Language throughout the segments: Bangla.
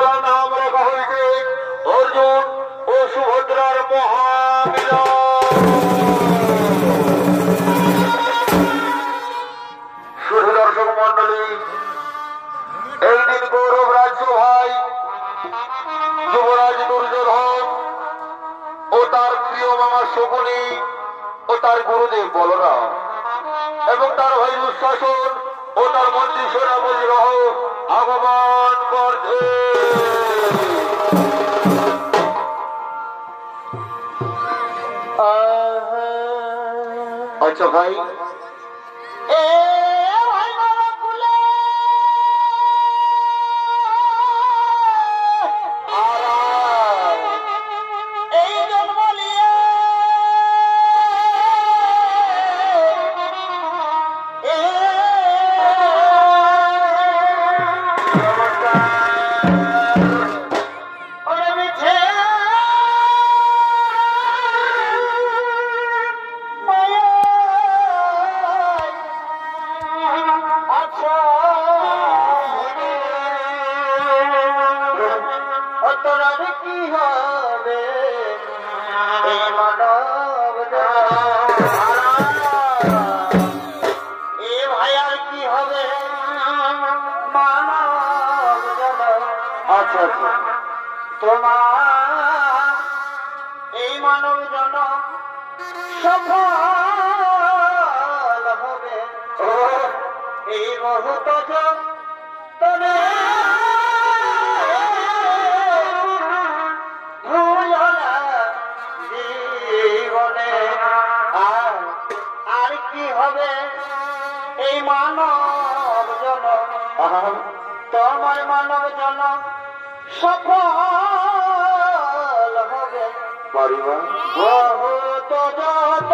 যার নাম রাখা হয়েছে অর্জুন ও সুভদ্রার মহামিলন। শুধু দর্শক মন্ডলী, এই দিন গৌরব রাজ্য ভাই যুবরাজ দুর্যোধন ও তার প্রিয় মামা শকুনি ও তার গুরুদেব বলরাম এবং তার ভাই দুঃশাসন ও তার মন্ত্রী সেনাপতি রহ আগমন করছে। আচ্ছা ভাই, তোমার এই মানব জন সফল হবে এই মুহূর্ত তবে জীবনে আর কি হবে এই মানব জন তোমার মানব জন সফল হবে পরিবার বহুত যত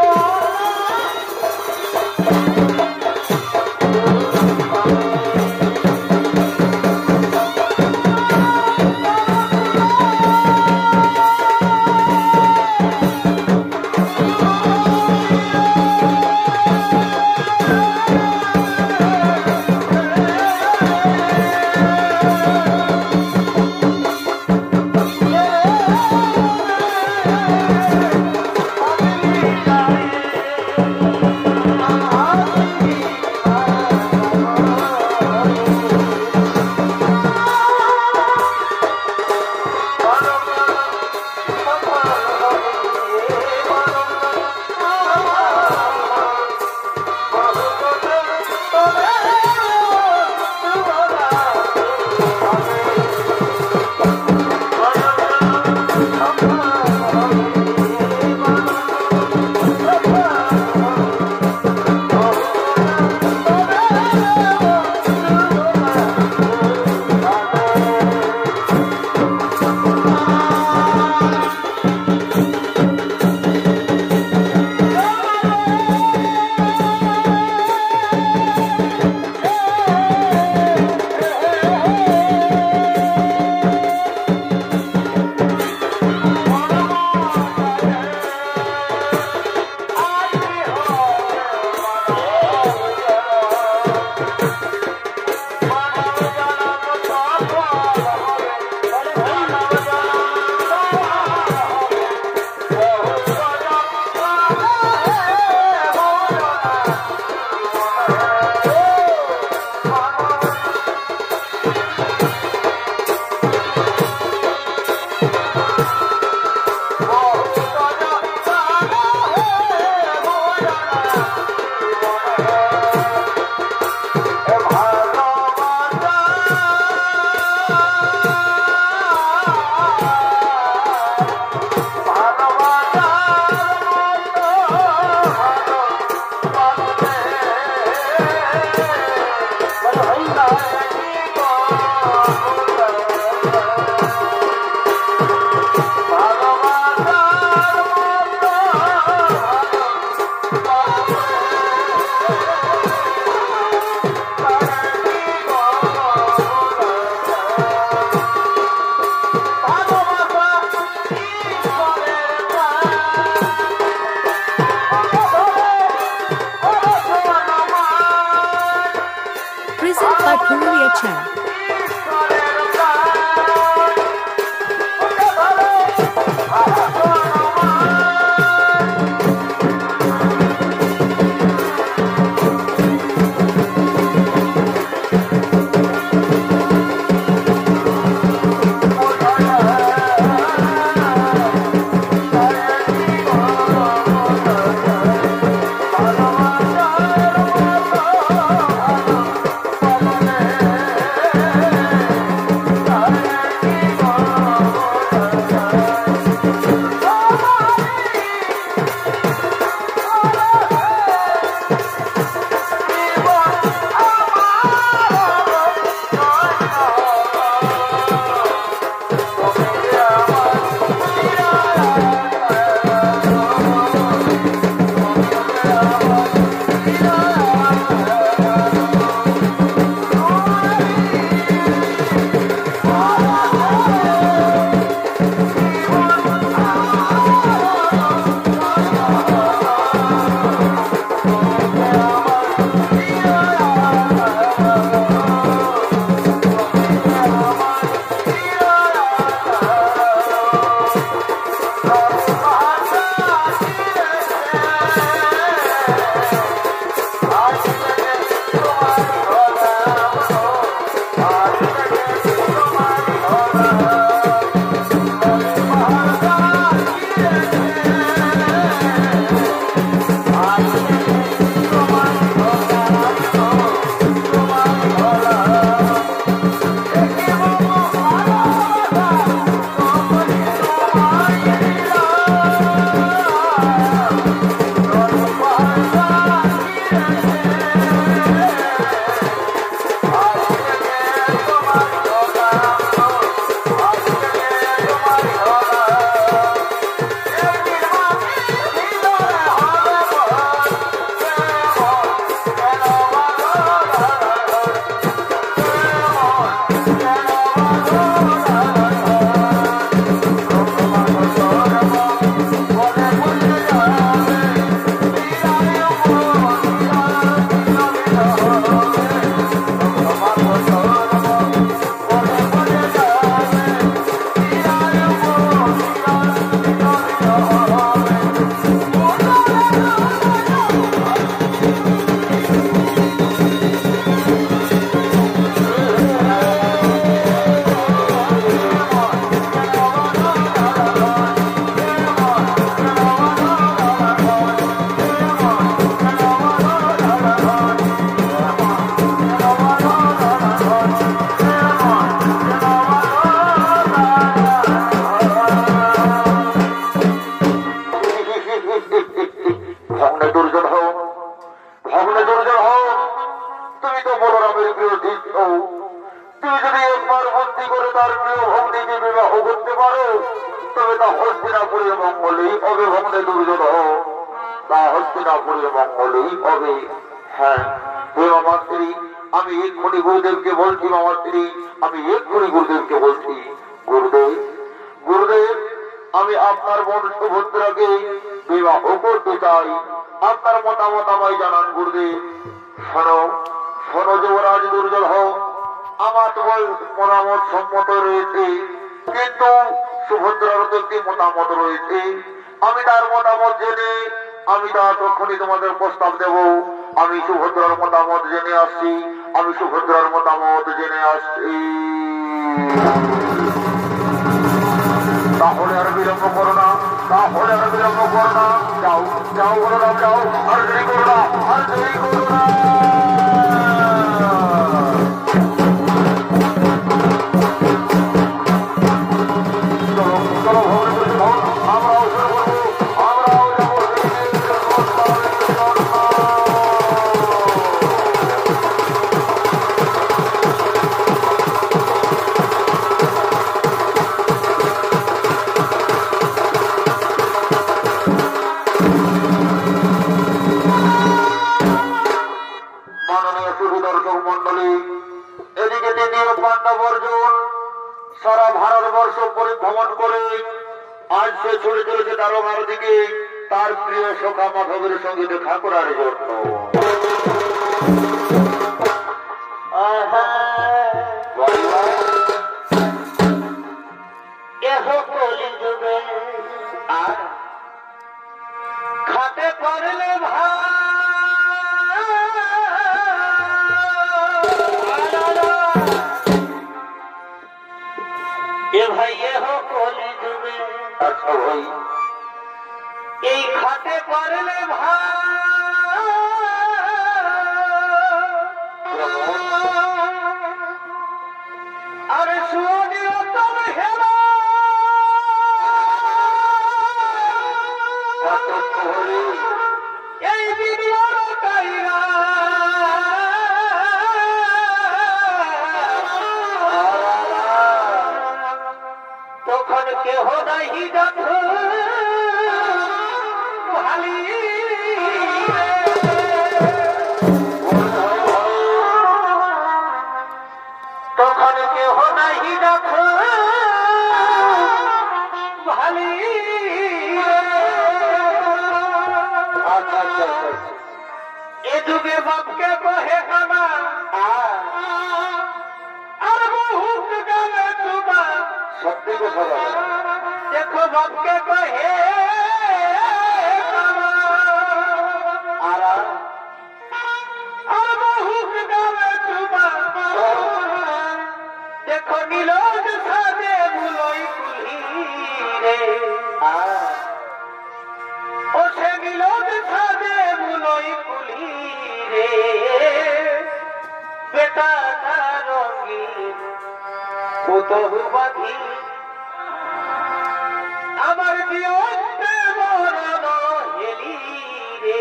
তার প্রিয় ভগ্নীকে বিবাহ করতে পারো তবে তা হস্তিনাপুরের মঙ্গলেই হবে। ভগ্নে দুর্যোধন তা হস্তিনাপুরের মঙ্গলেই হবে। হ্যাঁ হে আমার স্ত্রী, আমি এক্ষুনি গুরুদেবকে বলছি। আমার স্ত্রী, আমি এক্ষুনি গুরুদেবকে বলছি। গুরুদেব, গুরুদেব, আমি আপনার বোন সুভদ্রাকে বিবাহ করতে চাই। আপনার মতামত আমায় জানান গুরুদেব। শোনো শোনো যুবরাজ দুর্যোধন, আমার তোমার মতামত সম্মত রয়েছে, কিন্তু সুভদ্রার তো একটি মতামত রয়েছে। আমি তার মতামত জেনে আমি তার তখনই তোমাদের প্রস্তাব দেব। আমি সুভদ্রার মতামত জেনে আসছি, আমি সুভদ্রার মতামত জেনে আসছি। তাহলে আর বিলম্ব করো না, তাহলে আর বিলম্ব করো না। যাও যাও বলরাম, যাও, আর দেরি করো না, আর দেরি করো না। সারা ভারতবর্ষ পরিভ্রমণ করে আজ সে ছুটে চলেছে দারোগার দিকে তার প্রিয় সখা মাধবের সঙ্গে দেখা করার জন্য। খাতে করলে ভাই আচ্ছা ভাই, এই খাতে করলে আর সুনিও তবে হেরা এই বিনিয়োগ কাইরা তখন কেহ নাহি দেখো ভালি তখন কেহ নাহি দেখো ভালি। আচ্ছা আচ্ছা আচ্ছা, এ যুগে বাপকে কহে কানা আর বহুত গালে তোমার সত্যি কথা বলো। দেখো বাপকে কহে আর বহুত গালে তোমার দেখো নীলজ সাজে বুলই কুলি রে ও সে নীলজ সাজে বুলই কুলি রে বেটা রঙিন কতহু বাঁধি আমার জীবনকে মরণ হেলি রে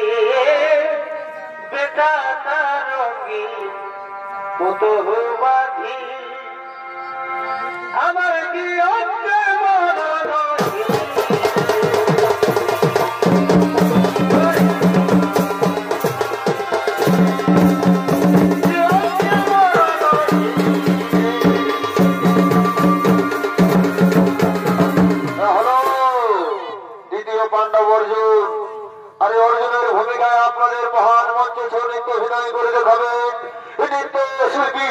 বেটা রঙিন কতহু বাঁধি আমার জীবনকে মরণ হেলি। পাণ্ডব অর্জুন, আরে অর্জুনের ভূমিকায় আপনাদের মহান মঞ্চ নৃত্য অভিনয় করে দেখাবেন নৃত্য শিল্পী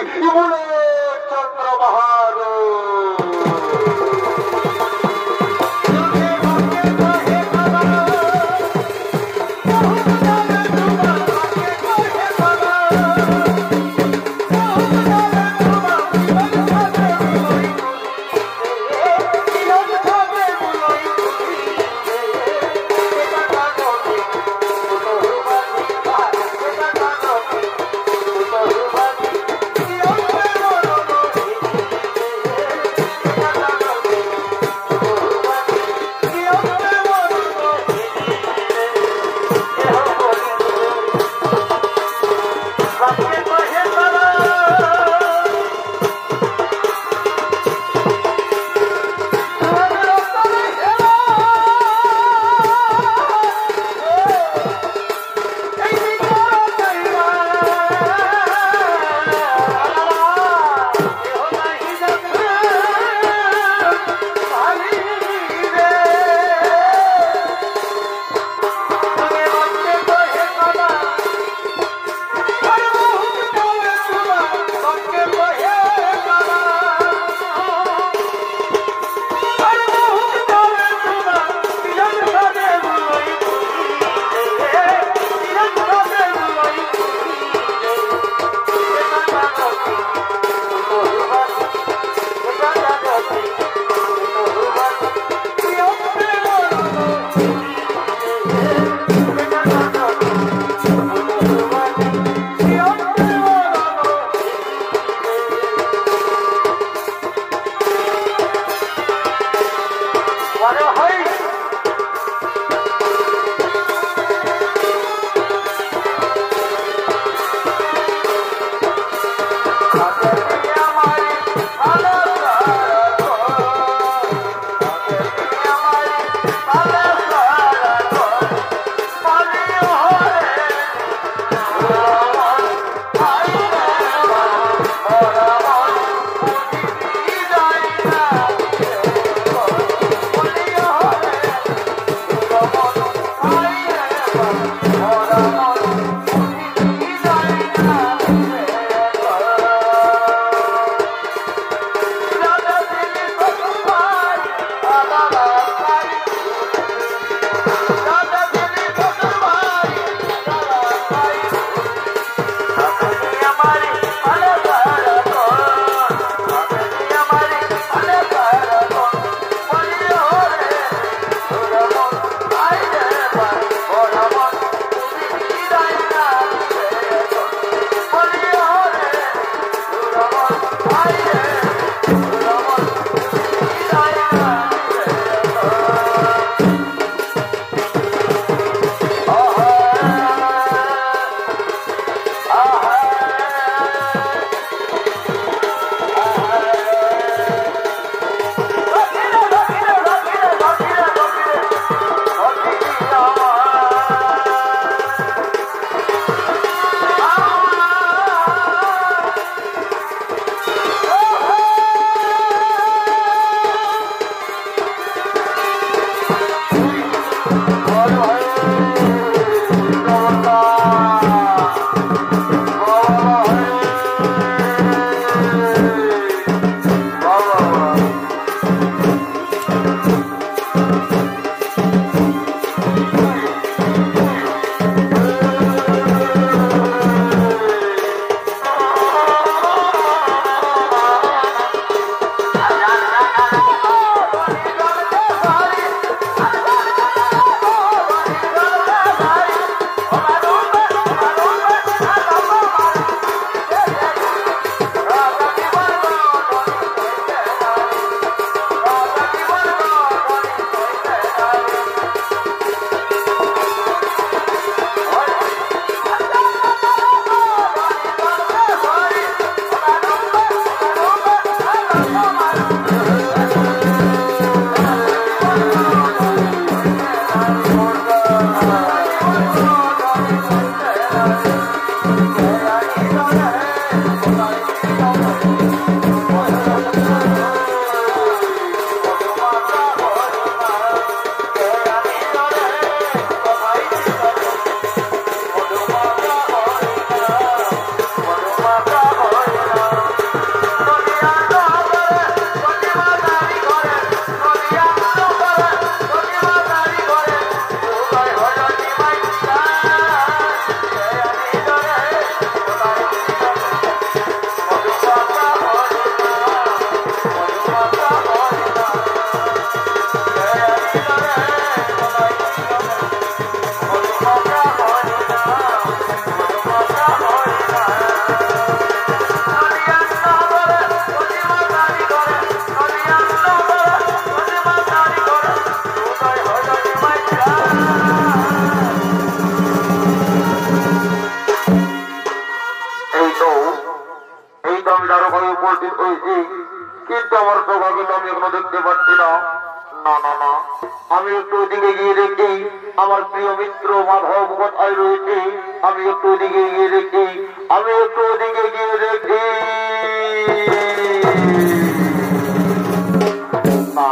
ভাগে তো আমি এখনো দেখতে পাচ্ছি না। না না না, আমি একটু ওদিকে গিয়ে দেখি আমার প্রিয় মিত্র মাধব কোথায় রয়েছে। আমি একটু ওদিকে গিয়ে দেখি, আমি একটু ওদিকে গিয়ে দেখি। না,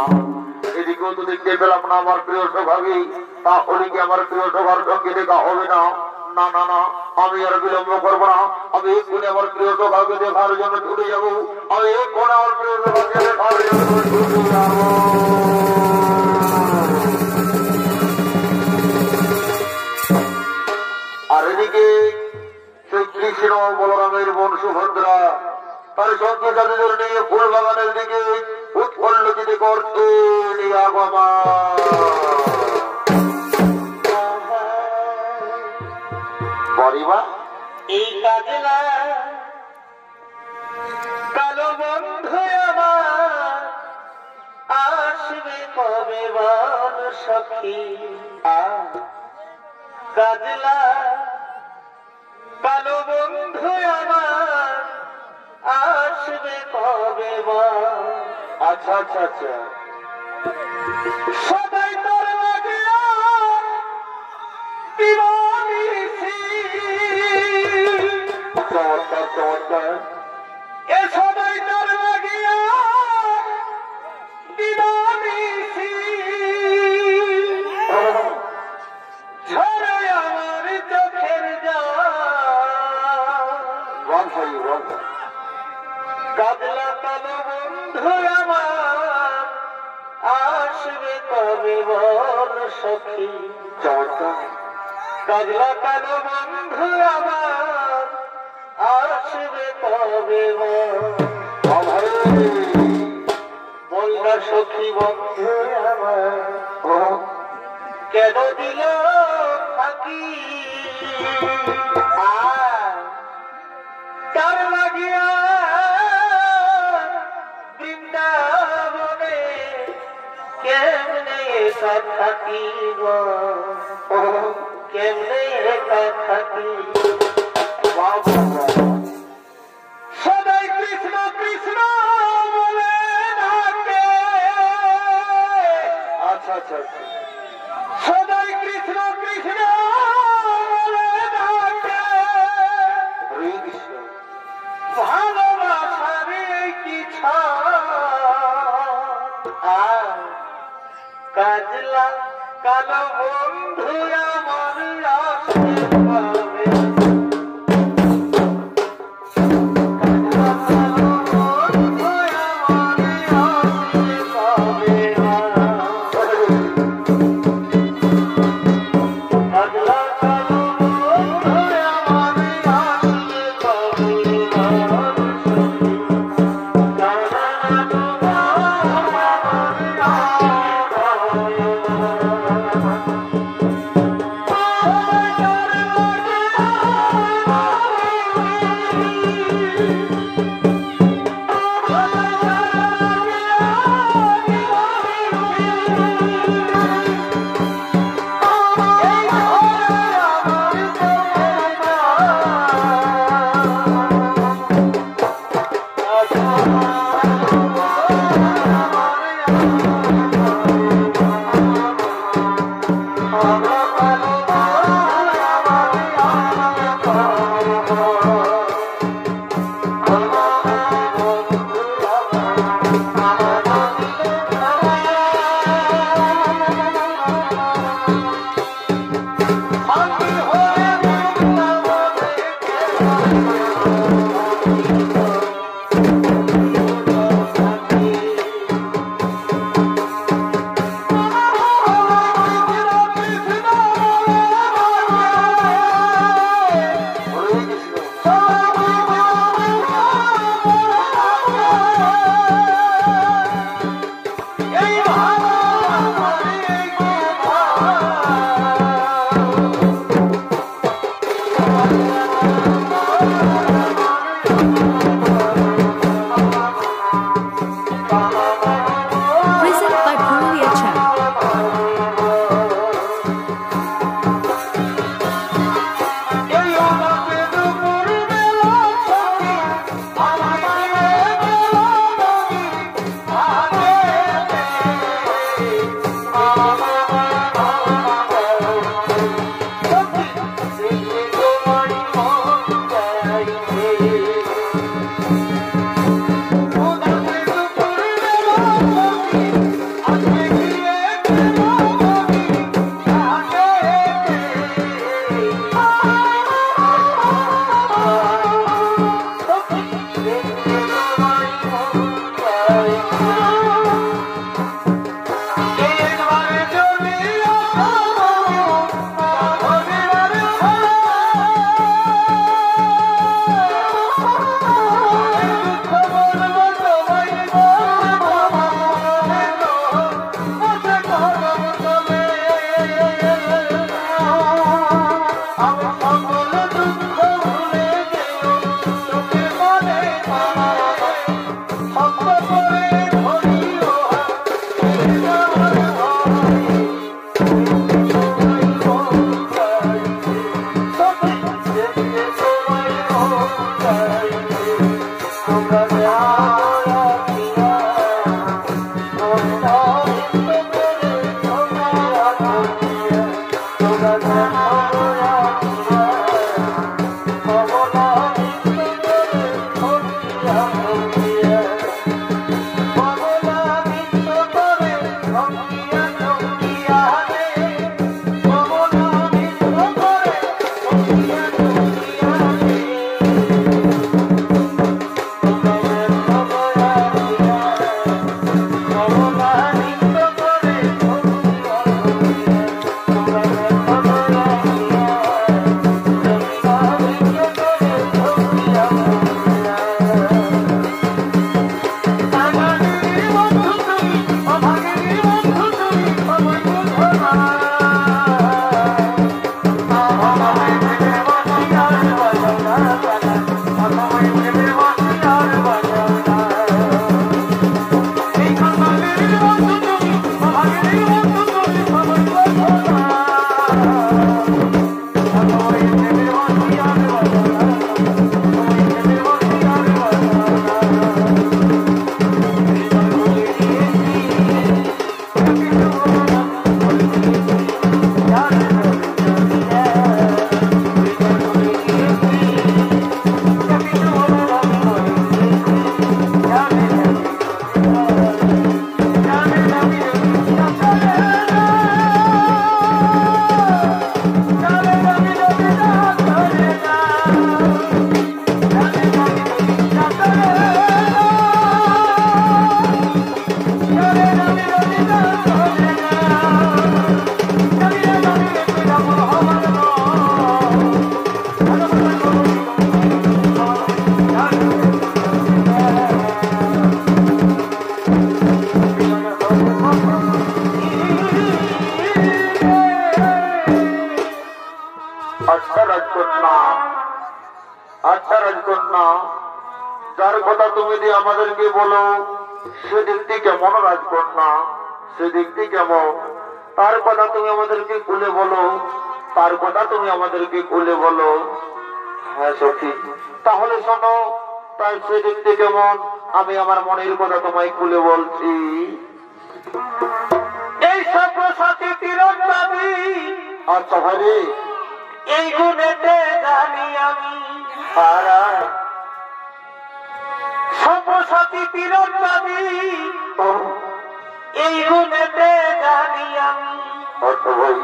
এদিকেও তো দেখতে পেলাম না আমার প্রিয় সভাকে। তাহলে কি আমার প্রিয় সভার সঙ্গে দেখা হবে না? না না না, আমি আর বিলম্ব করবো না। আমি এক্ষুনি আমার প্রিয় সভাকে দেখার জন্য ছুটে যাবো। আমি এক্ষুনি আমার প্রিয় সভাকে দেখার জন্য ছুটে যাবো। আর এদিকে সেই কৃষ্ণ বলরামের বোন সুভদ্রা তার সঙ্গে তাদের নিয়ে ফুল বাগানের দিকে উৎপল্লিত করছে। এই কাজলা কালো বন্ধু আমার আসবে কবে বল সখী। কাজলা কালো বন্ধু আমার আসবে কবে বল। আচ্ছা আচ্ছা আচ্ছা, সবাই তোর লাগিয়া দিবানিসি। চমৎকার চমৎকার। এ সবাই তোর লাগিয়া দিবানিসি। ঝরে আমার চোখের জল। কাজলা কালো বন্ধু আমার আসবে কবে বল সখী। কাজলা কালো বন্ধু আমার আসবে কবে বল না সখী বন্ধু আমার কেন দিল ফাঁকি। তার লাগিয়া বৃন্দাবনে কেমনে একা থাকিব, কেমনে একা থাকি। সদাই কৃষ্ণ কৃষ্ণ বলে ডাকে। আচ্ছা আচ্ছা আচ্ছা, সদাই কৃষ্ণ কৃষ্ণ বলে ডাকে। হরে কৃষ্ণ। ভালোবাসার কি কাজলা কালো বন্ধু আমার আসতে পাবে। Oh আচ্ছা রাজকন্যা, যার কথা তুমি দিয়ে আমাদেরকে বলো সেদিকটি কেমন রাজকন্যা, সেদিকটি কেমন? তার কথা তুমি আমাদেরকে খুলে বলো, তার কথা তুমি আমাদেরকে খুলে বলো। হ্যাঁ সখী, তাহলে শোনো, তাই সেদিকটি কেমন আমি আমার মনের কথা তোমায় খুলে বলছি। এই সব্যসাচী তীরন্দাবী, আচ্ছা ভাই, এই গুণেতে জানি আমি সব্যসাচী তীরন্দাবী, এই গুণেতে জানি আমি। আচ্ছা ভাই,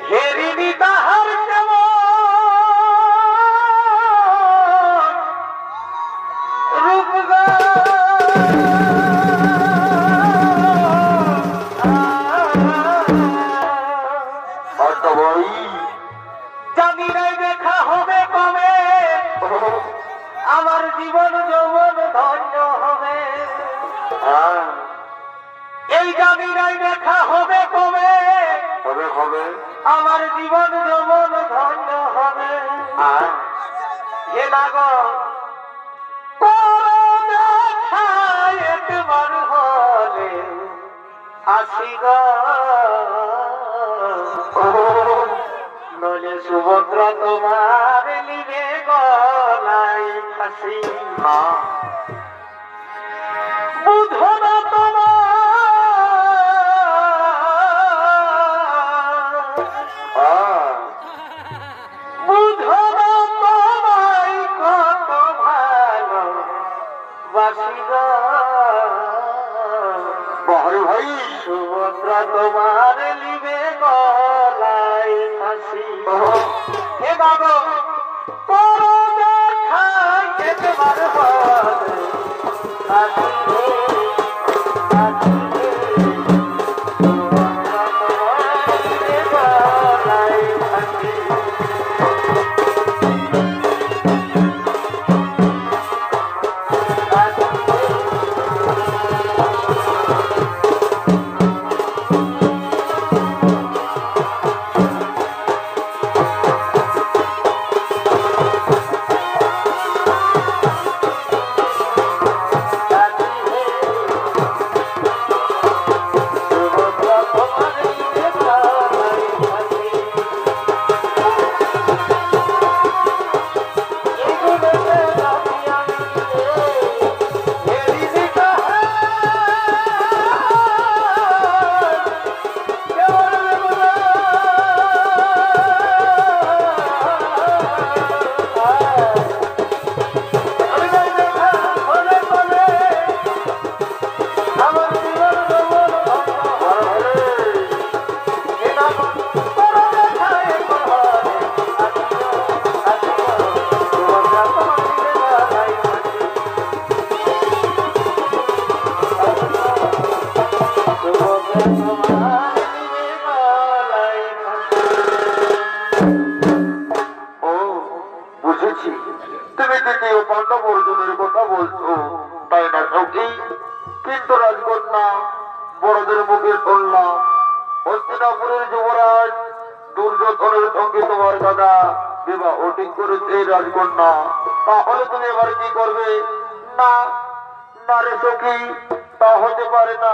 হেরিনি তাহার কেমন রূপগা জানি নাই দেখা হবে কবে, আমার জীবন যৌবন ধন্য হবে। এই জানি নাই দেখা হবে কবে, হবে হবে, আমার জীবন যৌবন ধন্য হবে। হে নাগর একবার হলে আসিগ, নলে সুভদ্রা তোমার নিবে গলায় ফাঁসি। বুধনা তোমার বুধনা তোমায় কত ভালো বাসিগ, বাহারে ভাই সুভদ্রা তোমার লিবে গলায় ফাঁসি হে বাবা করো দেখাই একবার হবে ফাঁসি রে ফাঁসি রে সুভদ্রা তোমার লিবে গলায় ফাঁসি তুমি দ্বিতীয় পাণ্ডব অর্জুনের কথা বলছো তাই না সখী? কিন্তু রাজকন্যা বড়দের মুখে শুনলাম হস্তিনাপুরের যুবরাজ দুর্যোধনের সঙ্গে তোমার দাদা বিবাহ ঠিক করেছে রাজকন্যা। তাহলে তুমি এবার কি করবে? না না রে সখী, তা হতে পারে না।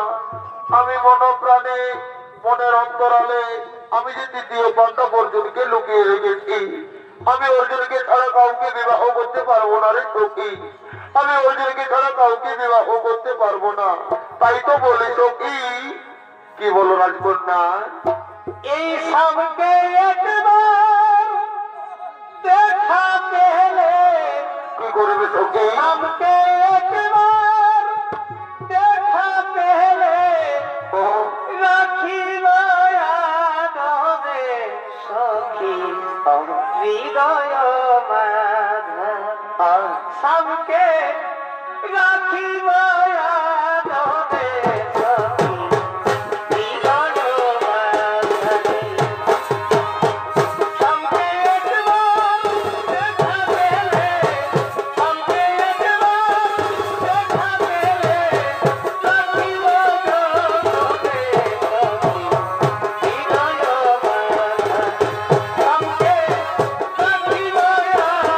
আমি মনপ্রাণে মনের অন্তরালে আমি যে দ্বিতীয় পাণ্ডব অর্জুনকে লুকিয়ে রেখেছি, আমি অর্জুনকে ছাড়া কাউকে বিবাহ করতে পারবো না রে সখী। আমি অর্জুনকে ছাড়া কাউকে বিবাহ করতে পারবো না। তাই তো বলি সখী। কি বলো রাজকন্যা? এই সবকে একবার দেখা পেলে কি করবে সখী? সবকে একবার দেখা পেলে রাখিব আদরে সখী হৃদয় মাঝে সবকে রাখিব আদরে সখী হৃদয় মাঝে সবকে একবার দেখা পেলে সবকে একবার দেখা পেলে রাখিব আদরে সখী হৃদয় মাঝে সবকে রাখিব আদরে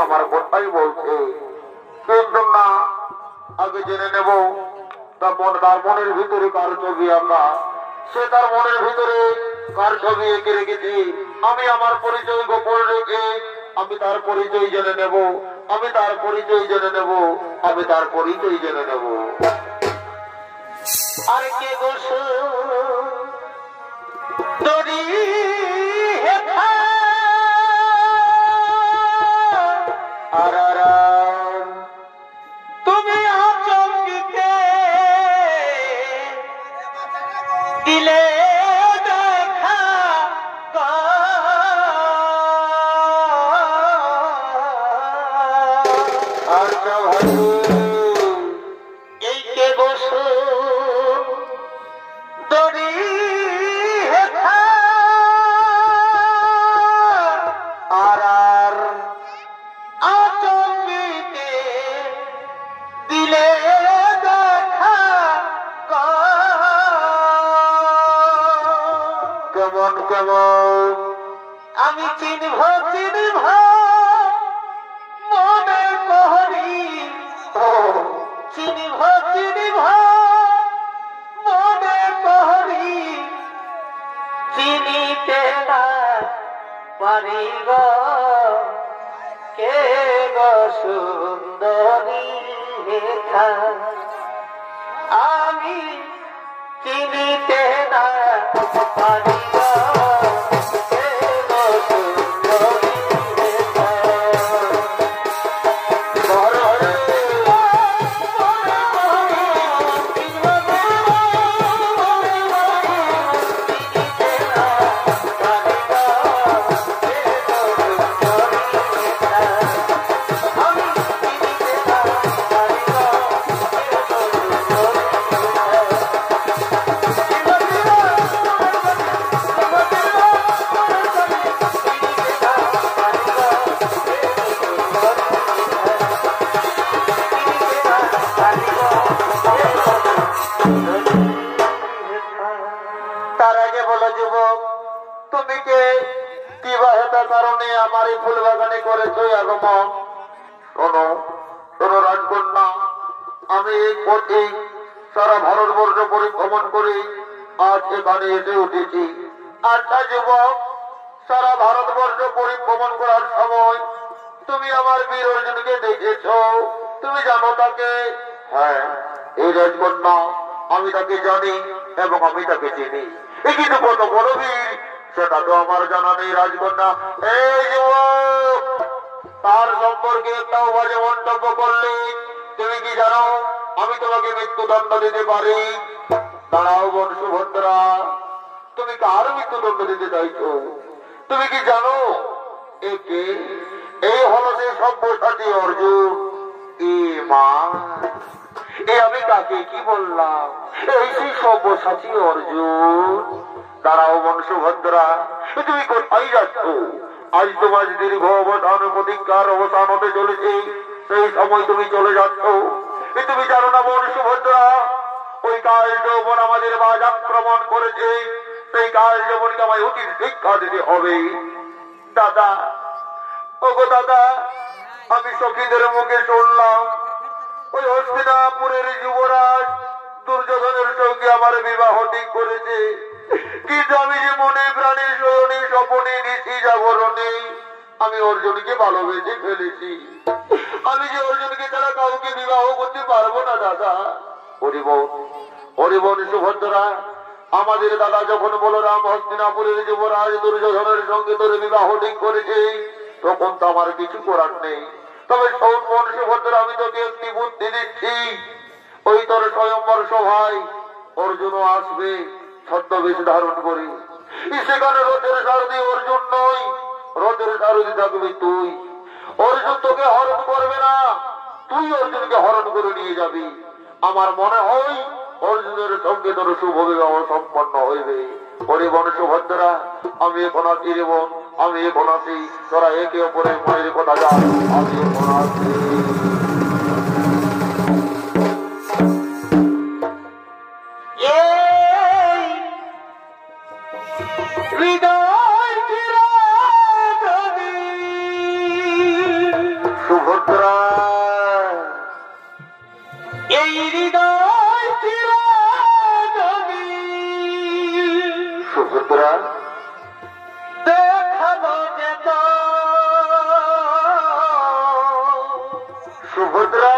আমার কথাই বলছে, কিন্তু না, আগে জেনে নেব তার মনের ভিতরে কার ছবি আঁকা, সে তার মনের ভিতরে কার ছবি এঁকে রেখেছি। আমি আমার পরিচয় গোপন রেখে আমি তার পরিচয় জেনে নেব, আমি তার পরিচয় জেনে নেব, আমি তার পরিচয় জেনে নেব। আর কে গোস দড়ি হেথা তুমি আচমকে দিলে দেখা এই কে গোস দড়ি হেথা আর আচমকে কেমন? আমি চিনভ মনে করি, চিনভ মনে করি, চিনিতে না পারি গো কে গো সুন্দরী রেখা। আমি চিনিতে না পারি গো কে গো সুন্দরী রেখা। তার আগে বলো যুবক, তুমি কে? কি বাহেতা কারণে আমার এই ফুল বাগানে করেছো আগমন? শোনো শোনো রাজকন্যা, আমি এই পথে সারা ভারতবর্ষ পরিভ্রমণ করে আজ এখানে এসে উঠেছি। আচ্ছা যুবক, সারা ভারতবর্ষ পরিভ্রমণ করার সময় তুমি আমার বীর অর্জুনকে দেখেছ? তুমি জানো তাকে? হ্যাঁ, এই রাজকন্যা, আমি তাকে জানি এবং আমি তাকে চিনি। কিন্তু কত বড় বীর সেটা তো আমার জানা নেই রাজকন্যা। এই যুবক, তার সম্পর্কে একটাও বাজে মন্তব্য করলে তুমি কি জানো আমি তোমাকে মৃত্যুদণ্ড দিতে পারি? দাঁড়াও বোন সুভদ্রা, তুমি কার মৃত্যুদণ্ড দিতে চাইছো? তুমি কি জানো একে? এই হলো সেই সব্যসাচী অর্জুন। এ মা, এ আমি কাকে কি বললাম? এই সেই সব্যসাচী অর্জুন। দাঁড়াও বোন সুভদ্রা, তুমি কোথায় যাচ্ছ? আজ তোমার দীর্ঘ অবসান প্রতিজ্ঞার অবসান হতে চলেছে, সেই সময় তুমি চলে যাচ্ছ। তুমি জানো না বোন সুভদ্রা, ওই কাল যৌবন আমাদের বাজ আক্রমণ করেছে, সেই কাল যৌবনকে আমায় উচিত শিক্ষা দিতে হবে। দাদা, ওগো দাদা, আমি সখীদের মুখে শুনলাম ওই হস্তিনাপুরের যুবরাজ দুর্যোধনের সঙ্গে আমার বিবাহ ঠিক করেছে। কিন্তু আমি যে মনে প্রাণে শয়নে স্বপনে নিশি জাগরণে আমি অর্জুনকে ভালোবেসে ফেলেছি। আমি যে অর্জুনকে ছাড়া কাউকে বিবাহ করতে পারবো না দাদা। হরিবোন সুভদ্রা, আমাদের দাদা যখন বলরাম হস্তিনাপুরের যুবরাজ দুর্যোধনের সঙ্গে তোর বিবাহ ঠিক করেছে, তখন তো আমার কিছু করার নেই। তবে শোন বোন সুভদ্রা, আমি তোকে একটি বুদ্ধি দিচ্ছি। ওই তোর স্বয়ম্বর সভায় অর্জুনও আসবে ছদ্মবেশ ধারণ করে। সেখানে রথের সারথি অর্জুন নয়, রথের সারথি থাকবে তুই। অর্জুন তোকে হরণ করবে না, তুই অর্জুনকে হরণ করে নিয়ে যাবি। আমার মনে হয় অর্জুনের সঙ্গে তোর শুভ বিবাহ সম্পন্ন হইবে। হরিবোন সুভদ্রা, আমি এখন আছি রে বোন, আমি এখন আছি। তোরা একে অপরের মনের কথা জান, আমি এখন আছি। সুভদ্রা, এই হৃদয় সুভদ্রা, দেখাবো যেত সুভদ্রা,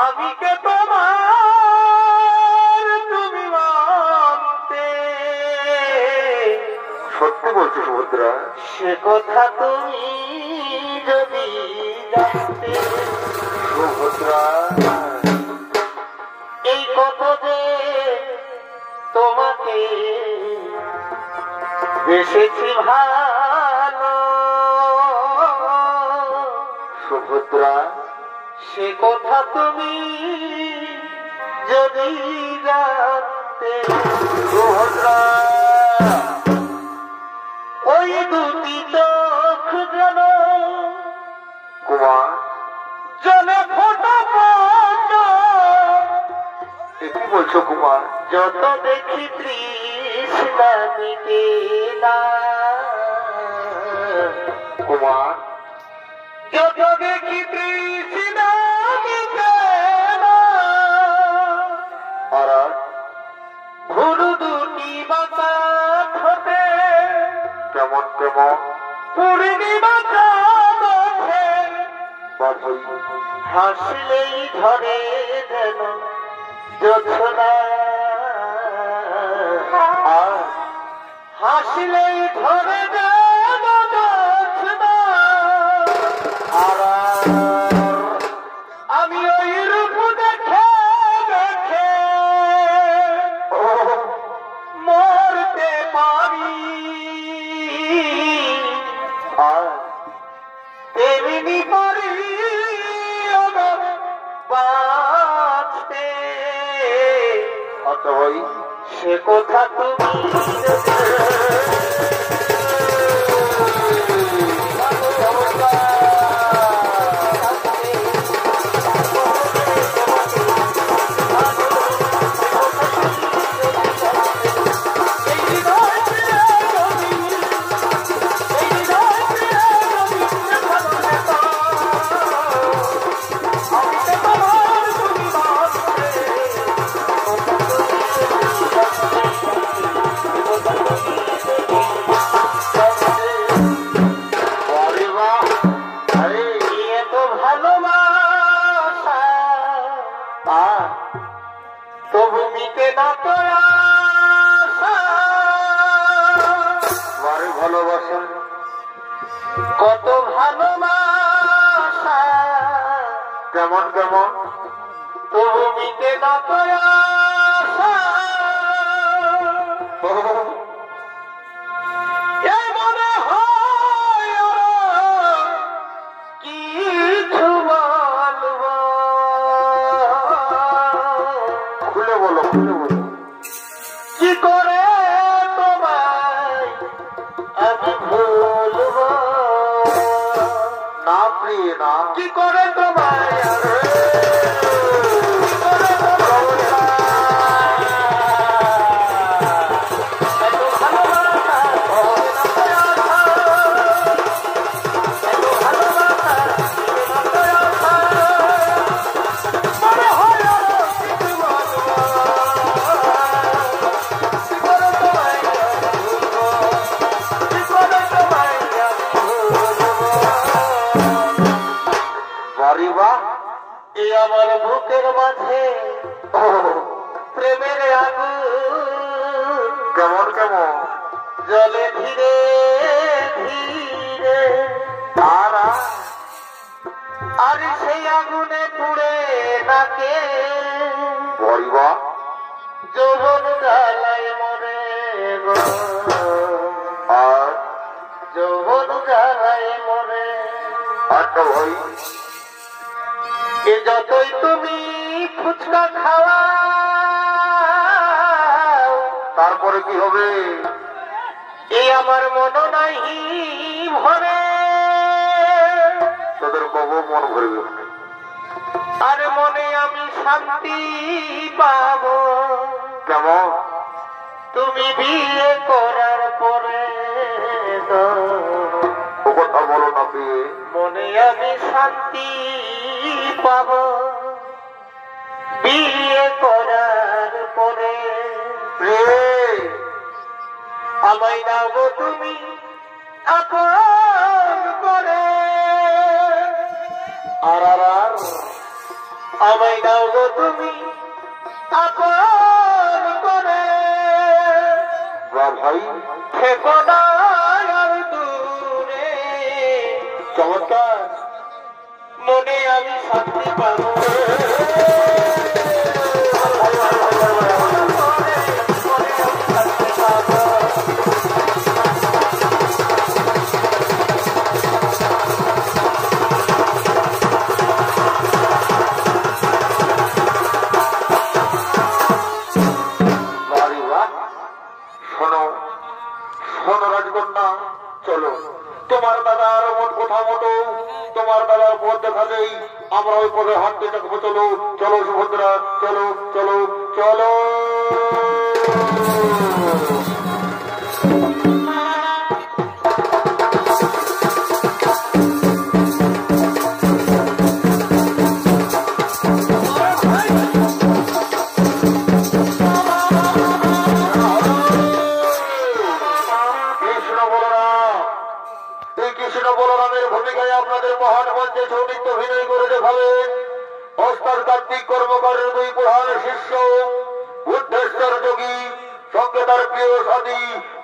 আমি কে তোমার তুমি মানতে, সত্যি বলছো সুভদ্রা? সে কথা তুমি যদি জানতে। সুভদ্রা, এই কত যে তোমাকে বেসেছি ভালো, সুভদ্রা, সে কথা তুমি যদি জানতে। সুভদ্রা, ওই দুটি চোখ যেন কুমার, জলে ফোটা ফোটা, কি বলছো কুমার? যত দেখি তৃষ্ণা মিটে না কুমার যত দেখি তৃষ্ণা মিটে না মহারাজ ভুরু দুটি বাঁকা ঠোঁটে কেমন কেমন পূর্ণিমা চাঁদ ওঠে বাধাই হাসলেই ধরে যেন জোছনা আর হাসলেই ধরে যেন জোছনা আর আমি ওই রূপ দেখে দেখে মরতে পারি আর তেমনি পারি বাঁচতে আচ্ছা ভাই সে কথা তুমি তবু মিটে না তো আশা বারে ভালোবাসা কত ভালোবাসা কেমন কেমন তবু মিটে না তো আশা এই মনে হয় ওরা কিছু বলবো খুলে বলো খুলে বলো কি করে তোমায় আমি ভুলবো না প্রিয় না কি করে তোমায় এই আমার বুকের মাঝে প্রেমের আগুন কেমন কেমন জলে ধীরে ধীরে আর সেই আগুনে পুড়ে নাকে বরিবা যৌবন জ্বালায় মরে গো আর যৌবন জ্বালায় মরে আচ্ছা ভাই এ যতই তুমি ফুচকা খাওয়া তারপরে কি হবে এই আমার মন নাই ভরে তোদের কবো মন ভরবে ওখানে। আর মনে আমি শান্তি পাবো কেমন তুমি বিয়ে করার পরে গো। ও কথা বলো না প্রিয়ে মনে আমি শান্তি পাবো বিয়ে করার পরে প্রিয়ে আমায় নাও গো তুমি আপন করে আর আমায় নাও গো তুমি আপন করে বা ভাই থেকো না আর দূরে চমৎকার মনে আমি শান্তি পাবো রাজকন্যা চলো তোমার দাদার মন কথা মতো তোমার দাদার পথ দেখা দেই আমরা ওই পথে হাঁটতে থাকবো চলো চলো সুভদ্রা চলো চলো চলো ভাবে ওস্তাদ কার্তিক কর্মকারের দুই প্রধান শিষ্য বুদ্ধেশ্বর যোগী সঙ্গে তার প্রিয় সাথী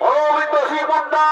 অমিত শিবুন্ডা।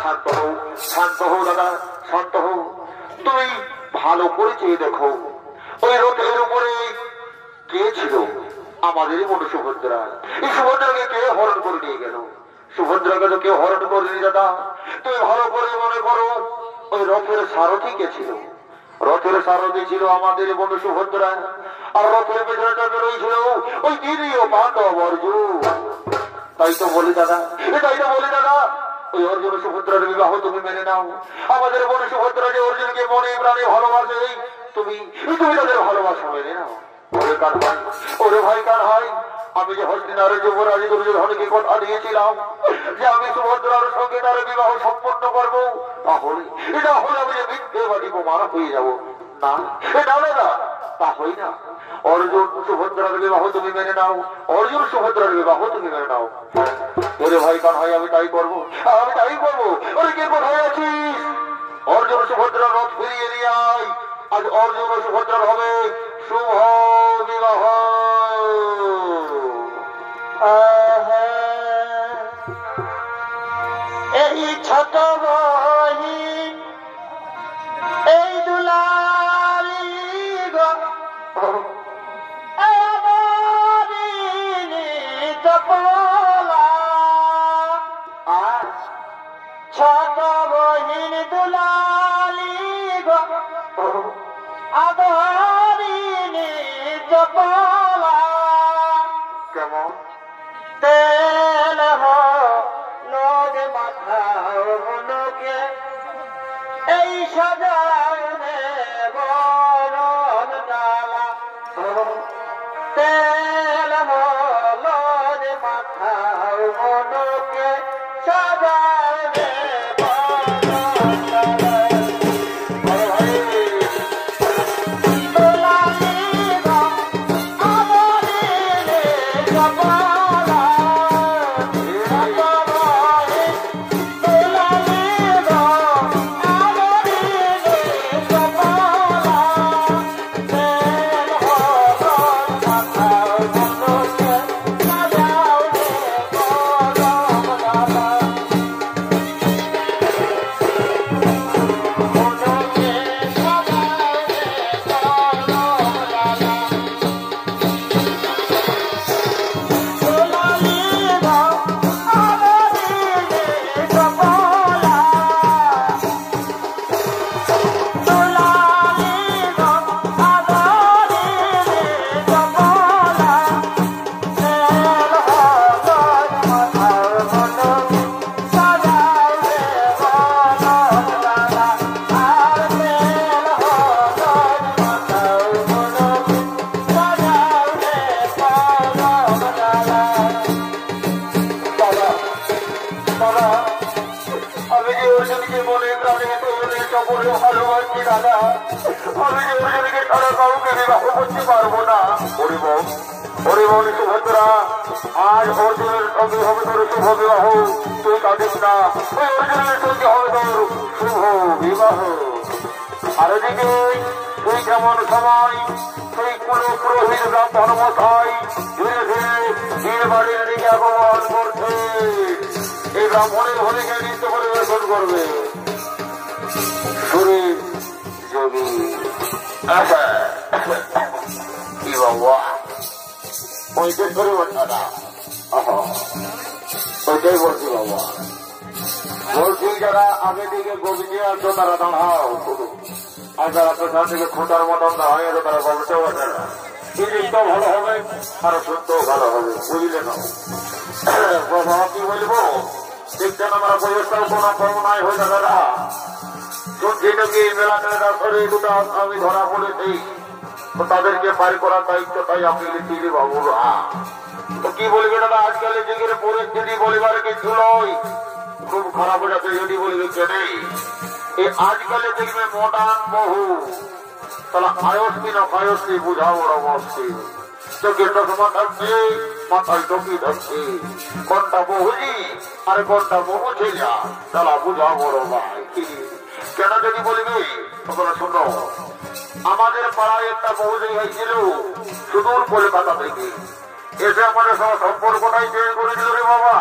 শান্ত হও, শান্ত হও দাদা, শান্ত হও। তুমি ভালো করে চেয়ে দেখো, ওই রথের উপরে কে ছিল? আমাদেরই মনে সুভদ্রা। এই সুভদ্রাকে কে হরণ করে নিয়ে গেল? সুভদ্রাকে তো কেউ হরণ করেনি দাদা। তুমি ভালো করে মনে করো, ওই রথের সারথি কে ছিল? রথের সারথি ছিল আমাদের বন্ধু সুভদ্রা। আর রথের পেছনে রয়েছিল ওই দিদিও পাণ্ডব অর্জুন। তাই তো বলি দাদা, তাই তো বলি দাদা, ওই অর্জুন সুভদ্রার বিবাহ তুমি মেনে নাও। আমাদের বোন সুভদ্রা যে অর্জুনকে মনে প্রাণে ভালোবাসে, তুমি তাদের ভালোবাসা মেনে নাও। ওরে কান ভাই, ওরে ভাই কান ভাই, আমি যে হস্তিনারের যুবরাজ দুর্যোধনকে কথা দিয়েছিলাম যে আমি সুভদ্রার সঙ্গে তার বিবাহ সম্পন্ন করবো, তাহলে আমি যে মিথ্যেবাদী প্রমাণ হয়ে যাবো। না দাদা, তা হই না। অর্জুন সুভদ্রার বিবাহ তুমি মেনে নাও, অর্জুন সুভদ্রার বিবাহ তুমি মেনে নাও। ওরে ভাই কান ভাই, আমি তাই করবো, আমি তাই করবো। ওরে কে কোথায় আছিস? অর্জুন সুভদ্রার রথ ফিরিয়ে নিয়ে আয়। আজ অর্জুন ও সুভদ্রার হবে শুভ বিবাহ। এই ছোট বহিন, এই দুলারি গো, ছোট বহিন দুলালি গো, আদরিনি জপলা। কেমন তেল হলদ মাথাও হলকে, এই সাজানে বরণ ডালা। তেল হলদ মাথাও হলকে, সাজানে বরণ ডালা। সুভদ্রা, আজ অর্জুনের সঙ্গে হবে তোর শুভ বিবাহ। তুই কাঁদিস না, ওই অর্জুনের সঙ্গে হবে তোর শুভ বিবাহ। আর এদিকে তুই কেমন সময় সেই কুলো পুরোহিত ব্রাহ্মণ মশাই ধীরে ধীরে বীর বাড়ির দিকে আগমন করছে। এই ব্রাহ্মণের ভূমিকা নৃত্য পরিবেশন করবে শরীর যোগী। কি বাবা ওইটাই করে বাচ্চাটা, ওইটাই বলছি বাবা। বলছি যারা আগে দিকে গভীরে আসছো তারা দাঁড়াও শুধু, আর যারা পেছন থেকে খোঁটার মতন দাঁড়িয়ে তারা গভীরটাও আসে না। জিনিসটাও ভালো হবে আর শুনতেও ভালো হবে, বুঝলে না বাবা? কি বলবো, দেখছেন আমরা বয়সটাও কোনো কম নাই হয়ে দাদা। শুনছি নাকি মেলাতে শরীর দুটো আমি ধরা পড়েছি, তো তাদেরকে পার করার দায়িত্বটাই আপনি লিখিয়ে বাবুরা। তো কি বলবে দাদা, আজকালের যুগের পরিস্থিতি বলিবার কিছু নয়, খুব খারাপ হয়ে যাচ্ছে। যদি বলবে কেনে এই আজকালে দেখবে মডার্ন বহু, তাহলে আয়স্তি না ফায়স্তি বুঝা বড় মুশকিল। চোখে চশমা থাকছে, মাথায় টুপি থাকছে, কোনটা বহুজি আর কোনটা বহু ছেলে, তাহলে বুঝা বড় ভাই। কেন যদি বলবি তোমরা শোনো, আমাদের পাড়ায় একটা বহুজি হয়েছিল সুদূর কলকাতা থেকে, এসে আমাদের সব সম্পর্কটাই চেঞ্জ করে দিল রে বাবা।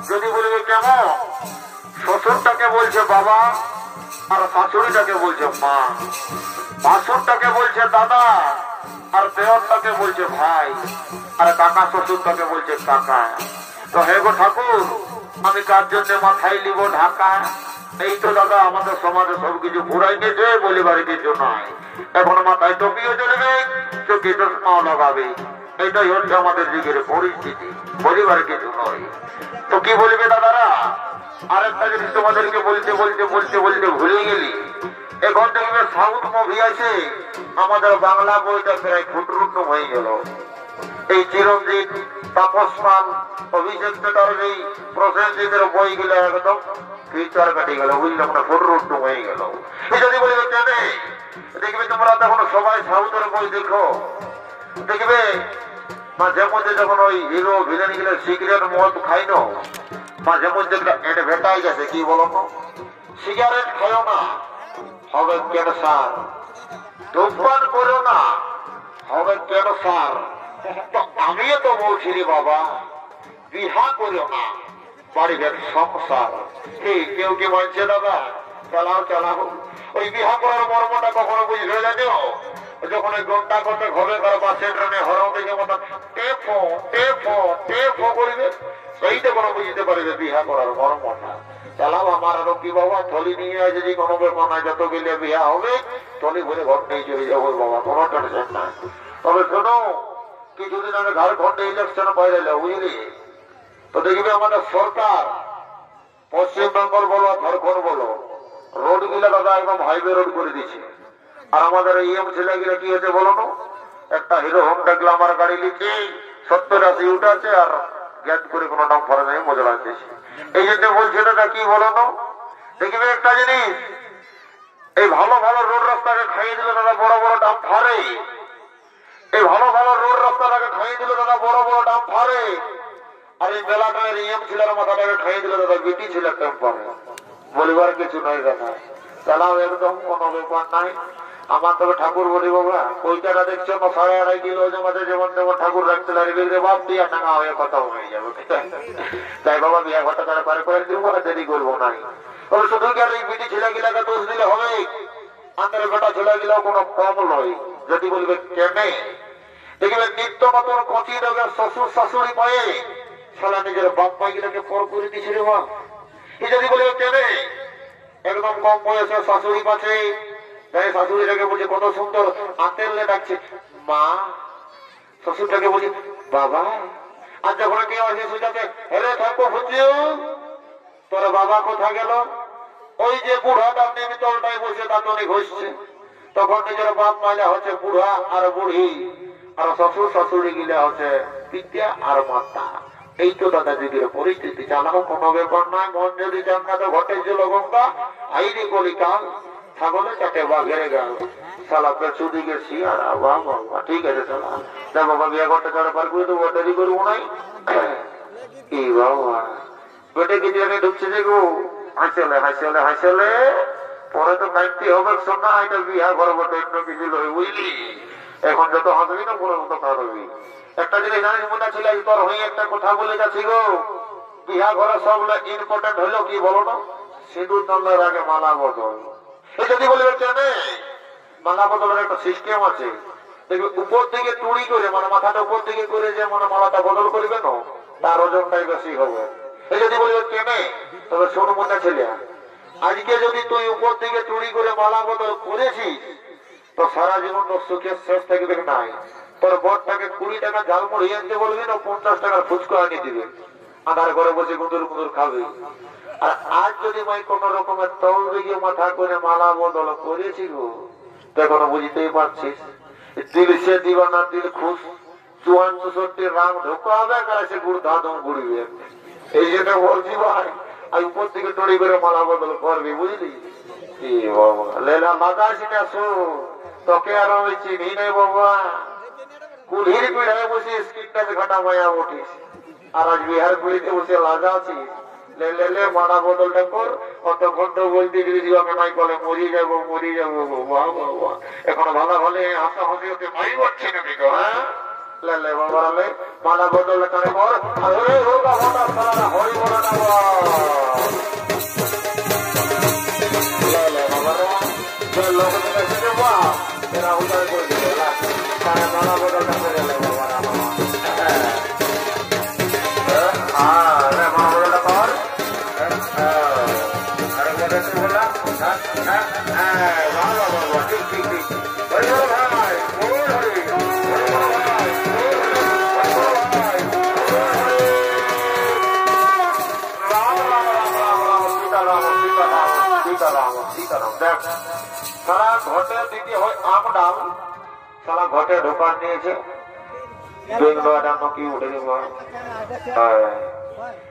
যদি বলবে কেমন, শ্বশুরটাকে বলছে বাবা, আর শাশুড়িটাকে বলছে মা, ভাসুরটাকে বলছে দাদা, আর দেওরটাকে বলছে ভাই, আর কাকা শ্বশুরটাকে বলছে কাকা। তো হে গো ঠাকুর, আমি কার জন্য মাথায় নিব ঢাকা? এই তো দাদা আমাদের সমাজে সবকিছু ঘুরাই নিয়েছে, বলিবার কিছু নয়। এখন মাথায় টপিও চলবে, চোখে চশমাও লাগাবে। এটাই হচ্ছে আমাদের যুগের পরিস্থিতি, বলিবার কিছু নয়। তো কি বলবে দাদারা? আরেকটা জিনিস তোমাদেরকে বলতে বলতে বলতে বলতে ভুলে গেলি। এখন দেখবে সাউথ মুভি আছে, আমাদের বাংলা বইটা প্রায় ফুটরুট হয়ে গেল। এই চিরঞ্জিত, তাপস পাল, অভিষেক চ্যাটার্জি, প্রসেনজিতের বইগুলো একদম ফিচার কাটে গেল, বুঝলাম না, ফুটরুট হয়ে গেল। এই যদি বলবে কেন, দেখবে তোমরা তখন সবাই সাউথের বই দেখো, দেখবে মাঝে মধ্যে যখন ওই হিরো ভিলেন গুলো সিগারেট মদ খাই না, মাঝে মধ্যে অ্যাডভার্টাইজ আছে, কি বলো না, সিগারেট খাও না হবে ক্যান্সার, ধূমপান করো না হবে ক্যান্সার। তো আমিও তো বলছি রে বাবা, বিহা করো না বাড়ির সংসার। কেউ কি বলছে দাদা? চালাও চালাও। ওই বিহা করার মর্মটা কখনো বুঝবে জানো? যখন ওই ঘন্টা করতে ঘরে ঘরে বাসে ট্রেনে হরণ দেখে মতো টেফো টেফো টেফো করবে, সেইটা কোনো বুঝতে পারবে বিহা করার মর্মটা। চালাও আমার আরো কি বাবা, থলি নিয়ে আছে, যদি কোনো ব্যাপার নাই, যত গেলে বিহা হবে থলি ভরে ঘর নিয়ে চলে যাবো বাবা, কোনো টেনশন নাই। তবে শোনো, কিছুদিন আগে ঝাড়খণ্ডে ইলেকশন পাইলে বুঝলি, তো দেখবে আমাদের সরকার পশ্চিমবঙ্গ বলো ঝাড়খণ্ড বলো, রোড গুলা দাদা একদম হাইওয়ে রোড করে দিচ্ছে। আর আমাদের ইএম ছেলেগুলো কি হয়েছে বলো না, একটা হিরো হোন্ডা গ্ল্যামার গাড়ি লিখে 70-80 উঠাচ্ছে, আর গ্যাস করে কোনো নাম ফরে নেই, মজা লাগতেছে। এই জন্য বলছে দাদা কি বলো না, দেখবে একটা জিনিস, এই ভালো ভালো রোড রাস্তাকে খাইয়ে দিল দাদা বড় বড় দাম ফারে, এই ভালো ভালো রোড রাস্তাটাকে খাইয়ে দিল দাদা বড় বড় দাম ফারে। আর এই মেলাটার ইএম ছেলের মাথাটাকে খাইয়ে দিল দাদা বিটি ছেলের টেম্পারে, বলিবার কিছু নাই দাদা। চালাও একদম কোনো ব্যাপার নাই। আমার তবে ঠাকুর বলি বাবা, ওইটাটা দেখছো না 2.5 কিলো জমাতে যেমন তেমন ঠাকুর রাখতে লাগবে, বাপ দিয়া টাঙা হয়ে কথা হয়ে যাবে। তাই বাবা বিয়া ঘরটা তারা পারে করে দিব, দেরি করবো নাই। তবে শুধু কি আর এই বিটি ছেলেগুলাকে দোষ দিলে হবে? আমাদের বেটা ছেলেগুলো কোনো কম নয়। যদি বলবে কেনে, দেখবে নিত্য নতুন কচি রোগের শ্বশুর শাশুড়ি পায়ে ছেলে নিজের বাপ মাইগুলোকে পর করে দিচ্ছে রে বাপ। এই যদি বলবে কেনে, একদম কম বয়সে শাশুড়ি পাচ্ছে, শাশুড়িটাকে বলছে কত সুন্দর আতেলে ডাকছে মা, শ্বশুরটাকে বলছে বাবা। আর যখন কেউ আসে সুজাতে, হেরে থাকো বুঝিও তোর বাবা কোথা গেল, ওই যে বুড়াটা নিমিতলটাই বসে দাঁতনি ঘষছে, তখন নিজের বাপ মাইলা হচ্ছে বুড়া আর বুড়ি, আর শ্বশুর শাশুড়ি গিলা হচ্ছে পিতা আর মাতা। এই তো দাদা যুগের পরিস্থিতি। চালাও কোনো ব্যাপার নয়, মন যদি জান্নাতে ঘটেছিল গঙ্গা, আইনি কলিকাল ছাগলে চাটে বাঘের গাল, সালা পেছু দিকে শিয়ারা। বাবা বাবা ঠিক আছে, চালা যা বাবা বিয়া ঘরটা ছাড়া পার করে দেবো, দেরি করবো নাই। এই বাবা বেটে কিছু আগে ঢুকছে যে গো, হাসলে হাসলে হাসলে পরে তো কাইতে হবে, শোনা এটা বিয়া ঘর বটে, অন্য কিছু লই বুঝলি। এখন যত হাসবি না পুরো মতো কাঁদবি। একটা জিনিস জানিস মনে ছিল, তোর হয়ে একটা কথা বলে যাচ্ছি গো, বিয়া ঘরে সব ইম্পর্টেন্ট হইলো কি বলো না, সিঁদুর চন্দ্রের আগে মালা বদল। যদি বলবে কেন, মালা বদলের একটা সিস্টেম আছে। দেখবে উপর দিকে টুড়ি করে, মানে মাথাটা উপর দিকে করে যে মানে মালাটা বদল করবে না, তার ওজনটাই বেশি হবে। এই যদি বলবে কেন, তবে শোনো মনে ছেলে, আজকে যদি তুই উপর দিকে চুরি করে মালা বদল করেছিস, তো সারা জীবন তোর সুখের শেষ থাকবে নাই। তোর বরটাকে 20 টাকা ঝালমুড়ি আনতে বলবি না, 50 টাকার ফুচকা আনিয়ে দিবে, আধার ঘরে বসে গুঁদুর গুঁদুর খাবে। আর আজ যদি মাই কোন রকমের তল দিকে মাথা করে মালা বদল করেছি গো, তখন বুঝতেই পারছিস দিল সে দিবানা দিল খুশ, 54 রাম ঢোকা হবে, সে গুড় ধাদম গুড়িবে। এই যেটা বলছি ভাই, আর উপর থেকে টড়ি করে মালা বদল করবি বুঝলি। লেলা মাদাসি না শো, তোকে আর আমি চিনি নেই বাবা। কুলির পিড়ায় বসে স্ক্রিনটাতে ঘাটা মায়া উঠিস, আর আজ বিহার গুলিতে বসে লাগাচ্ছিস। লে মালা বদলটা কর, অতক্ষণ তো বলতে গেলি আমাকে নাই বলে মরি যাবো মরি যাবো। বাহ বাবা, এখন ভালো হলে হাসা হাসি হতে মাই পাচ্ছি না দিকে। হ্যাঁ লে বাবা, মালা বদলটা কর, হরি বলা লোক এসেছে বা এরা উদয় করে দিল তারা নানা বদলটা করে গেল বাবা মানা বদলটা কর আরে বলেছে বললাম বাবা বাবা ঠিক ঠিক ঠিক ভাই সারা ঘটে দিতে হয় আম ডাল সারা ঘটে ঢোকান নিয়েছে কি উঠে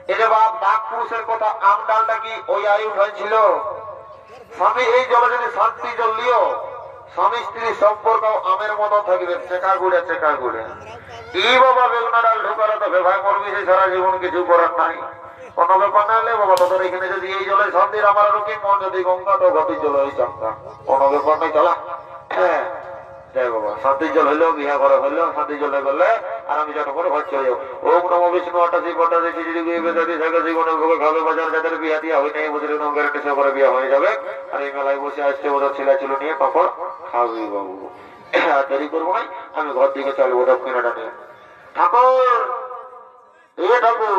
এই যে বাপ বাঘ পুরুষের কথা আম ডালটা কি ওই আয়ু হয়েছিল স্বামী এই জলে যদি শান্তি জল লিও স্বামী স্ত্রী সম্পর্ক আমের মতো থাকবে চেকা গুড়ে এই বাবা বেগুনা ডাল ঢোকারে তো ভাই মরবি সেই সারা জীবন কিছু করার নাই কোনো ব্যাপার না হলে বাবা তোদের এখানে যদি এই জলে শান্তির আমার রুকি মন যদি গঙ্গা তো ঘটির জল ওই চাপটা কোনো ব্যাপার নেই চলা হ্যাঁ যাই বাবা শান্তির জল হইলেও বিহা করা হইলেও শান্তির জলে গেলে আর আমি যত করে ঘর চলে যাবো ওম নম বিষ্ণু 88 খিচুড়ি খাবে বাজার যাদের বিয়া দিয়া হয় নাই বুঝলি গ্যারান্টি করে বিয়া হয়ে যাবে আর এই মেলায় বসে আসছে ওদের ছেলে ছিল নিয়ে পাপড় খাবি বাবু দেরি করবো নাই আমি ঘর দিকে চলবো ওটা কিনাটা নিয়ে ঠাকুর এ ঠাকুর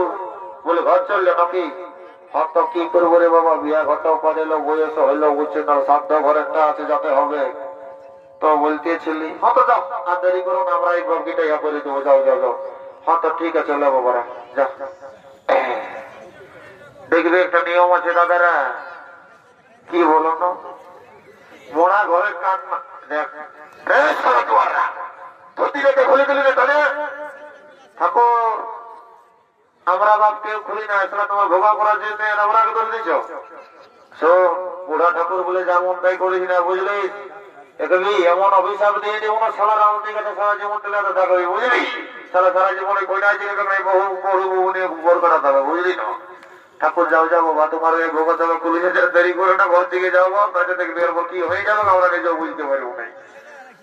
বলে ঘর চললে নাকি হাত তো কি করবো রে বাবা বিয়া ঘরটাও পারেলো বয়স হইলো বুঝছে না সাধ্য ঘরেরটা আছে যাতে হবে তো বলতেছিলি হ্যাঁ তো যাও আর দেরি করো না আমরা এই বগিটা ইয়া করে দেবো যাও যাও যাও হ্যাঁ তো ঠিক আছে চলো বাবারা যা দেখবে একটা নিয়ম আছে দাদারা কি বলো না মোড়া ঘরের কান দেখ ধুতিটাকে খুলে দিলি রে তাহলে ঠাকুর আমরা বাপ কেউ খুলি না আসলে তোমার ভোগা করার জন্য আমরা দোষ দিচ্ছ বুড়া ঠাকুর বলে যেমন তাই করিস না বুঝলি এমন অভিশাপ দিয়ে দেবো না সারা রাম ঠিক আছে সারা জীবন টেলাতে থাকবি বুঝলি সারা জীবনে কইনা বহু বহু বহু নিয়ে বর করা থাকবে বুঝলি না ঠাকুর যাও যাবো বা তোমার এই ভোগা থাকবে পুলিশে দেরি করে না ঘর থেকে যাবো তাতে দেখবি এরপর কি হয়ে যাবে আমরা নিজেও বুঝতে পারবো না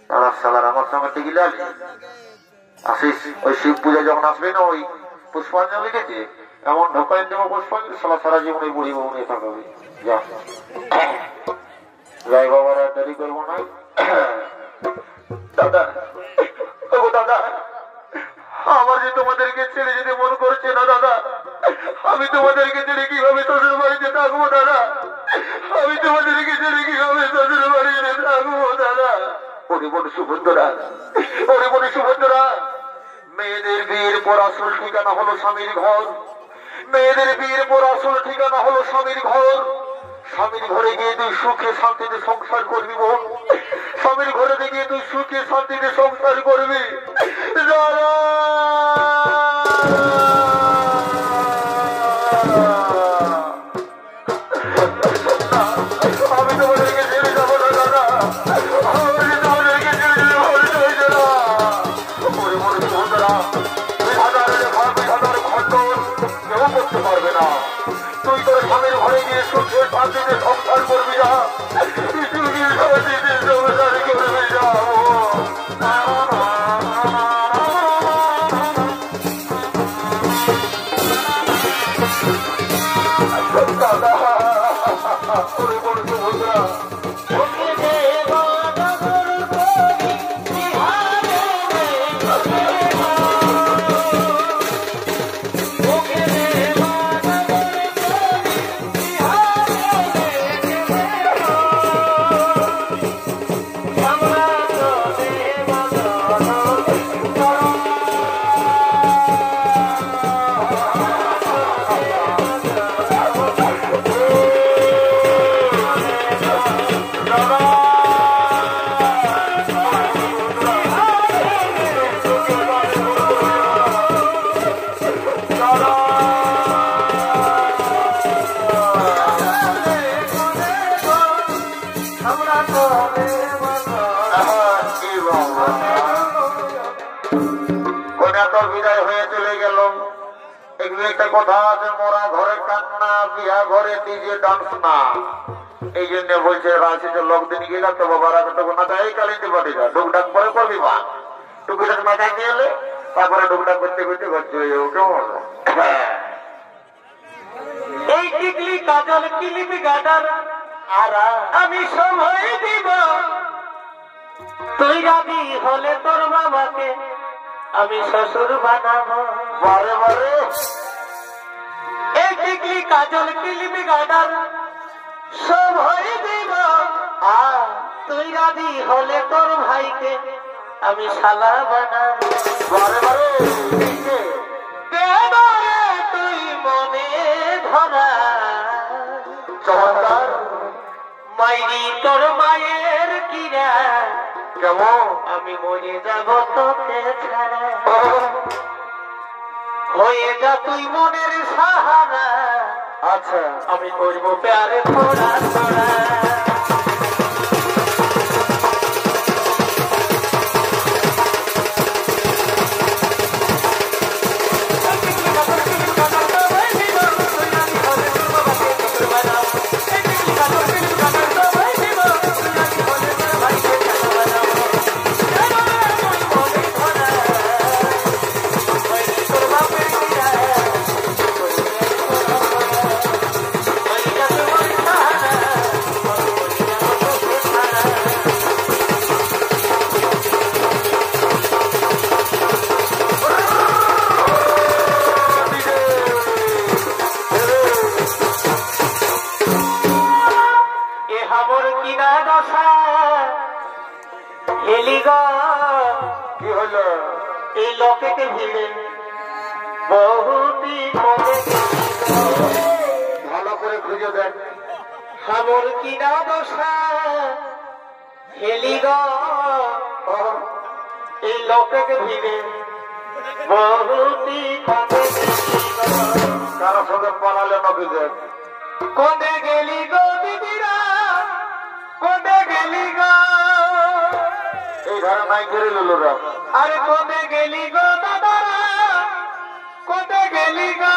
তারা সালার আমার সঙ্গে টিকি যাবি আসিস ওই শিব পূজা যখন আসবে না ওই পুষ্পাঞ্জলি দিতে এমন ঢোকাই দেবো পুষ্পাঞ্জলি সারা জীবন ওই বুড়ি বউ নিয়ে থাকবে যা যাই বাবারা দেরি করবো না দাদা দাদা আমার যে তোমাদেরকে ছেড়ে যেতে মন করছে না দাদা আমি তোমাদেরকে ছেড়ে কিভাবে শ্বশুর বাড়িতে থাকবো দাদা আমি তোমাদেরকে ছেড়ে কিভাবে শ্বশুর বাড়িতে থাকবো দাদা ওরে বড় সুভদ্রা মেয়েদের বিয়ের পর আসল ঠিকানা হলো স্বামীর ঘর মেয়েদের বিয়ের পর আসল ঠিকানা হলো স্বামীর ঘর স্বামীর ঘরে গিয়ে তুই সুখে শান্তিতে সংসার করবি বোন স্বামীর ঘরে গিয়ে তুই সুখে শান্তিতে সংসার করবি আমি তোমাদেরকে ছেড়ে যাবো না দাদা আমি তোমাদেরকে ছেড়ে যেতে ভুলতে হয়েছে না মরে মরে বন্ধুরা হাজার খন্ডন কেউ করতে পারবে না তুই তোর স্বামীর ঘরে গিয়ে সুখে শান্তিতে সংসার করবি না সংসার করবি যাও দাদা বন্ধুরা বিদায় হয়ে চলে গেল একটা কথা আছে মোরা ঘরে কান্না বিয়া ঘরে ডিজে ডান্স না এই জন্য বলছে রাশিতে লোক দিন গেলাম তো বাবারা তখন না এই কালিতে পাঠিয়ে দাও ডুকডাক করে করবি মা টুকুটাক মাথায় নিয়ে এলে তারপরে ডুকডাক করতে করতে ঘর চলে যাবো কেমন এই টিকলি কাজল কিলিপি গাডার আমি সময় দিব তুই রাজি হলে তোর বাবাকে আমি শ্বশুর বানাবো বারে বারে এই টিকলি কাজল কিলিপি গাডার সময় দিব তুই রাজি হলে তোর ভাইকে আমি শালা বানাবো বারে বারে দেবারে তুই মনে ধরা চমৎকার মাইরি তোর মায়ের কিরা কেমন আমি মরে যাব তোকে ছাড়া হয়ে যা তুই মনের সাহারা আচ্ছা আমি করবো প্যারে থোড়া থোড়া কি হলো এই লোকেকে ভিড়ে বহুটি ভালো করে খুঁজে দেখ হামর কিনা দশা হেলি এই লোকেকে ভিড়ে বহুটি কারো সঙ্গে পালালে নবী দেখ কোনে গেলি গো দিদিরা কোনে গেলি গো এই ঘরে নাই করে লোরা আরে কোনে গেলি গো দাদারা কোনে গেলি গো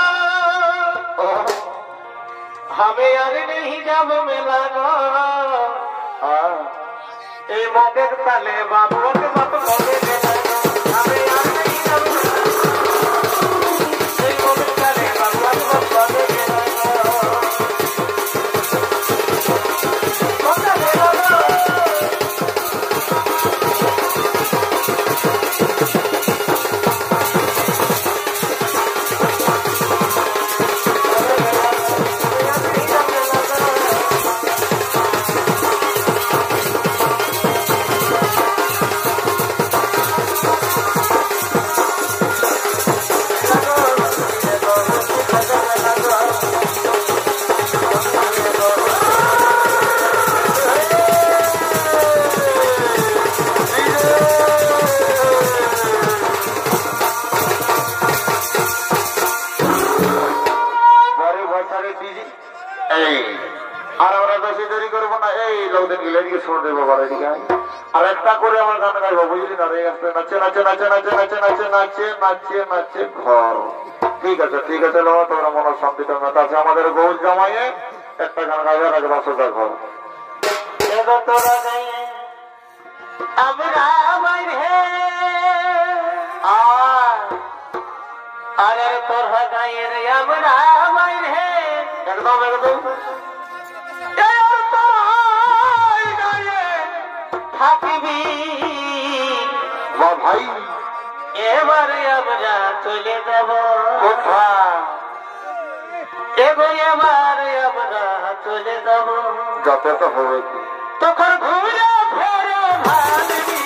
আমি আর नहीं যাব মেলা গো এই মদের তালে বাপকে বাপ করে দেনা আমি আর नहीं যাব এই মদের তালে বাপকে বাপ করে দেনা কোনে গেলো আর আমরা বেশি দেরি করবো না এই লোকদের গিলে দিকে শুনে দেবো বড় দিকে আর একটা করে আমার গান গাইবো বুঝলি না রে নাচে নাচে নাচে নাচে নাচে নাচে নাচে নাচে নাচে ঘর ঠিক আছে লোক তোমরা মনে শান্তি মত আছে আমাদের গৌর জামাইয়ে একটা গান গাইবে রাজ বাসুদা ঘর তোরা গাইয়ে আমরা বাইরে আরে তোরা গাইয়ে রে আমরা বাইরে একদম একদম থাকিবি ভাই এবারে আমরা চলে যাব কোথায় এবারে আমরা চলে যাব যত তো হবে তখন ঘুরে ফেরে ভাববি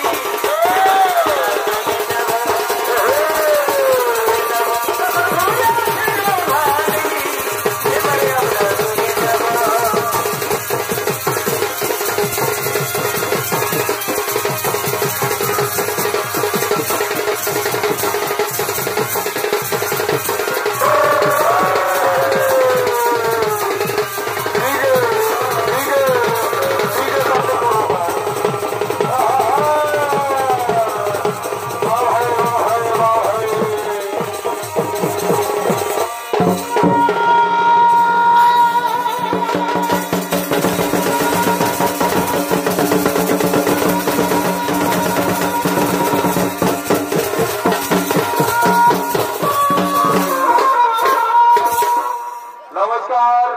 नमस्कार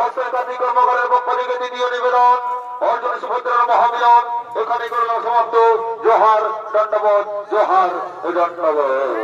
অস্ত্রতান্ত্রিক কর্মকারের পক্ষ থেকে দ্বিতীয় নিবেদন অর্জুন সুভদ্রার মহামিলন এখানে করলাম সমাপ্ত। জোহার দণ্ডবোধ, জোহার দণ্ডবোধ।